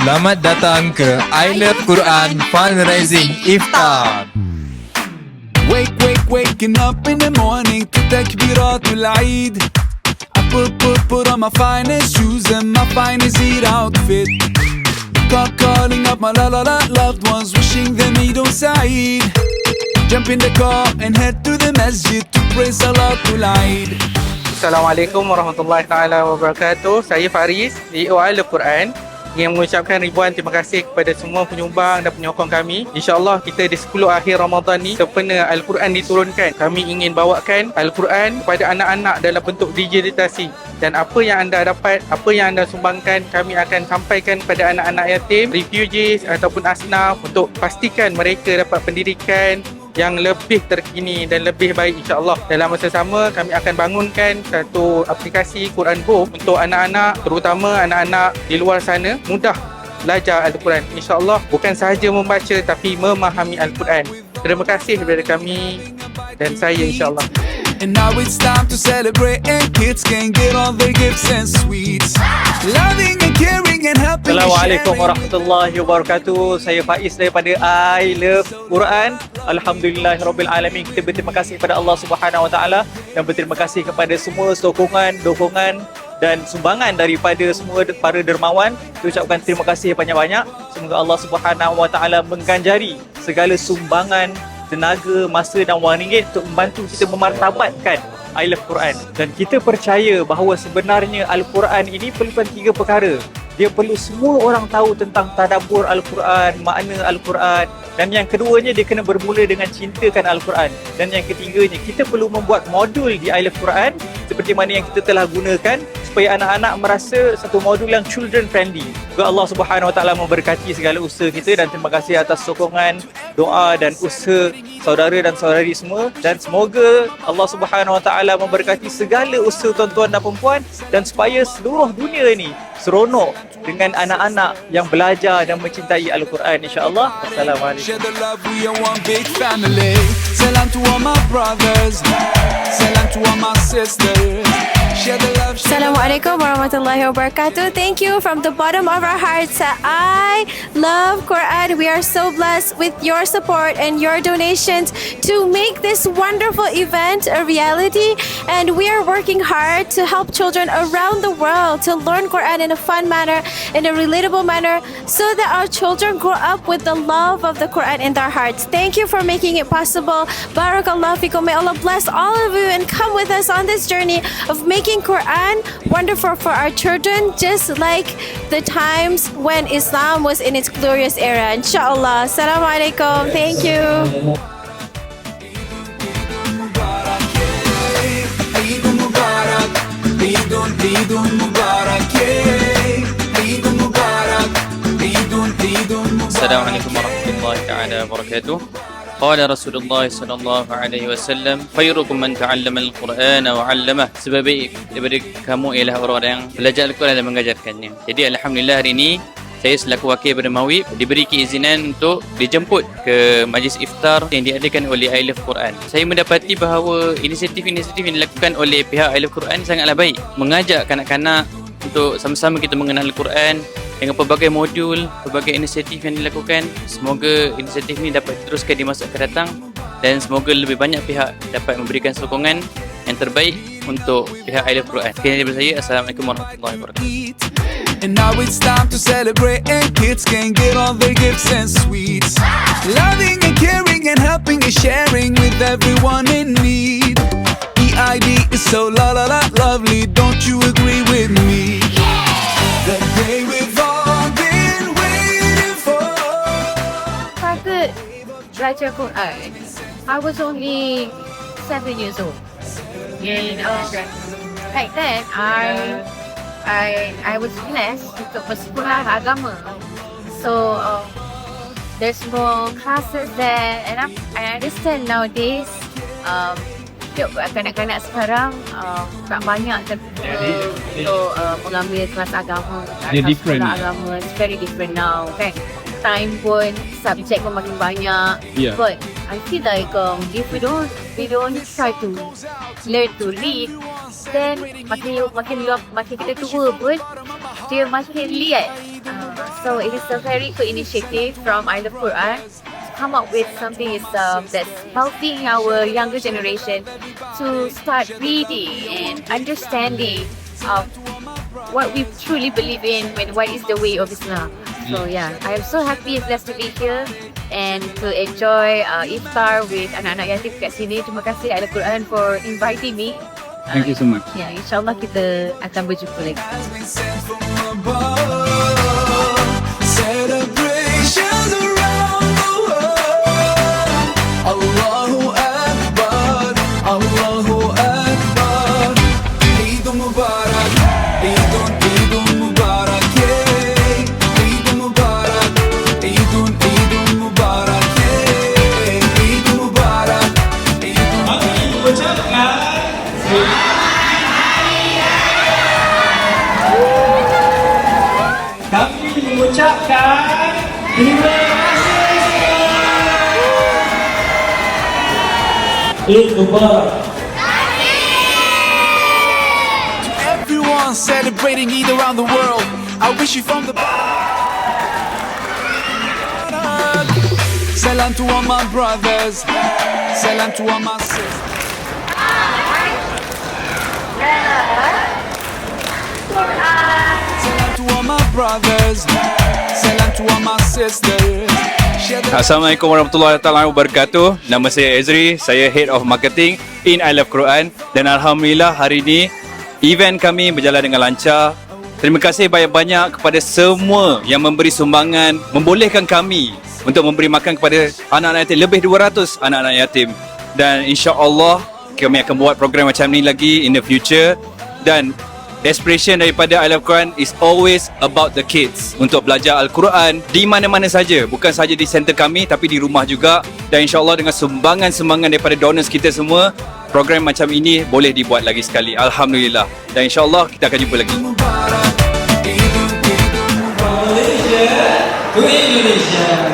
Selamat datang ke I Love Quran Fundraising Iftar. Waking up in the morning to takbirat al-Eid. I put on my finest shoes and my finest Eid outfit. Calling up my loved ones, wishing them Eid on Saeed. Jump in the car and head to the masjid to pray Salatul Eid. Assalamualaikum warahmatullahi taala wabarakatuh. Saya Faris, CEO I Love Quran, ingin mengucapkan ribuan terima kasih kepada semua penyumbang dan penyokong kami. InsyaAllah kita di 10 akhir Ramadan ni sempena Al-Quran diturunkan, kami ingin bawakan Al-Quran kepada anak-anak dalam bentuk digitalisasi. Dan apa yang anda dapat, apa yang anda sumbangkan, kami akan sampaikan kepada anak-anak yatim, refugees ataupun asnaf untuk pastikan mereka dapat pendidikan yang lebih terkini dan lebih baik insya-Allah. Dalam masa sama kami akan bangunkan satu aplikasi Quran Book untuk anak-anak, terutama anak-anak di luar sana mudah belajar Al-Quran. Insya-Allah bukan sahaja membaca tapi memahami Al-Quran. Terima kasih kepada kami dan saya insya-Allah. And now it's time to celebrate and kids can get all their gifts and sweets. Loving and caring and helping and Assalamualaikum sharing. warahmatullahi wabarakatuh. Saya Faiz daripada I Love Quran. Alhamdulillahirabbil-alamin. Kita berterima kasih kepada Allah Subhanahu Wa Taala dan berterima kasih kepada semua sokongan, dukungan dan sumbangan daripada semua para dermawan. Kita ucapkan terima kasih banyak-banyak. Semoga Allah Subhanahu Wa Taala mengganjari segala sumbangan, tenaga, masa dan wang ringgit untuk membantu kita memartabatkan I Love Quran. Dan kita percaya bahawa sebenarnya Al-Quran ini perlukan 3 perkara. Dia perlu semua orang tahu tentang tadabbur Al-Quran, makna Al-Quran. Dan yang keduanya, dia kena bermula dengan cintakan Al-Quran. Dan yang ketiganya, kita perlu membuat modul di I Love Quran seperti mana yang kita telah gunakan supaya anak-anak merasa satu modul yang children friendly. Semoga Allah Subhanahu Wa Taala memberkati segala usaha kita dan terima kasih atas sokongan, doa dan usaha saudara dan saudari semua, dan semoga Allah Subhanahu Wa Taala memberkati segala usaha tuan-tuan dan perempuan dan supaya seluruh dunia ini seronok dengan anak-anak yang belajar dan mencintai Al-Quran insya-Allah. Assalamualaikum. Share the love, we are one big family. Salam to all my brothers, salam to all my sisters. Share the love, share the love. Assalamualaikum warahmatullahi wabarakatuh. Thank you from the bottom of our hearts. I love Quran. We are so blessed with your support and your donations to make this wonderful event a reality. And we are working hard to help children around the world to learn Quran in a fun manner, in a relatable manner, so that our children grow up with the love of the Quran in their hearts. Thank you for making it possible. Barakallahu fikum. May Allah bless all of you and come with us on this journey of making Quran wonderful for our children, just like the times when Islam was in its glorious era. Inshallah. Assalamualaikum. Thank you. Eid Mubarak, Eid Mubarak, Eid Mubarak, Eid Mubarak. Assalamualaikum warahmatullahi taala wabarakatuh. Qala Rasulullah sallallahu alaihi wasallam, khairukum man ta'allama al-Quran wa 'allamah. Sebaik daripada kamu ialah orang-orang yang belajar Al-Quran dan mengajarkannya. Jadi alhamdulillah hari ini saya selaku wakil pada Mawib diberi keizinan untuk dijemput ke majlis iftar yang diadakan oleh I Love Quran. Saya mendapati bahawa inisiatif-inisiatif yang dilakukan oleh pihak I Love Quran sangatlah baik. Mengajak kanak-kanak untuk sama-sama kita mengenal Al-Quran dengan pelbagai modul, pelbagai inisiatif yang dilakukan. Semoga inisiatif ini dapat diteruskan di masa akan datang dan semoga lebih banyak pihak dapat memberikan sokongan yang terbaik untuk pihak I Love Quran. Sekian daripada saya. Assalamualaikum warahmatullahi wabarakatuh. And now it's time to celebrate and kids can get all their gifts and sweets. Loving and caring and helping and sharing with everyone in need. EID is so lovely, don't you agree with me? The day we've all been waiting for. Started belajar Quran, I was only 7 years old. And back then, I was blessed untuk bersekolah agama. So there's more classes there, and I understand nowadays. Kanak-kanak sekarang tak banyak untuk mengambil kelas agama, kelas sekolah agama. It's very different now, kan? Time pun, subjek pun makin banyak. But I feel like if we don't try to learn to read, then makin kita tua pun dia makin liat So it is a very good initiative from I Love Quran to come up with something that's helping our younger generation to start reading and understanding what we truly believe in and what is the way of Islam. So yeah, I am so happy and blessed to be here and to enjoy iftar with anak-anak yatim kat sini. Terima kasih I Love Quran for inviting me. Thank you so much. Ya, insyaAllah kita akan berjumpa lagi. Has been sent from above. Celebrations around the world. Allahu Akbar, Allahu Akbar. Eid Mubarak, Eid Mubarak, yeah. Eid Mubarak, Eid Mubarak, yeah. Eid Mubarak, Kami mengucapkan terima kasih. Eid Mubarak. everyone celebrating Eid around the world. I wish you from the Salam to all my brothers. Salam to all my sisters. Salam to all my brothers. Salam to all my sisters. Share the Assalamualaikum warahmatullahi wabarakatuh. Nama saya Ezri, saya Head of Marketing in I Love Quran, dan alhamdulillah hari ini event kami berjalan dengan lancar. Terima kasih banyak-banyak kepada semua yang memberi sumbangan, membolehkan kami untuk memberi makan kepada anak-anak yatim, lebih 200 anak-anak yatim, dan insya-Allah kami akan buat program macam ni lagi in the future. Dan aspiration daripada I Love Quran is always about the kids, untuk belajar Al-Quran di mana-mana saja, bukan saja di center kami tapi di rumah juga. Dan insya-Allah dengan sumbangan-sumbangan daripada donors kita semua, program macam ini boleh dibuat lagi sekali. Alhamdulillah. Dan insya-Allah kita akan jumpa lagi. Mubarak, Eid Mubarak. Malaysia to Indonesia.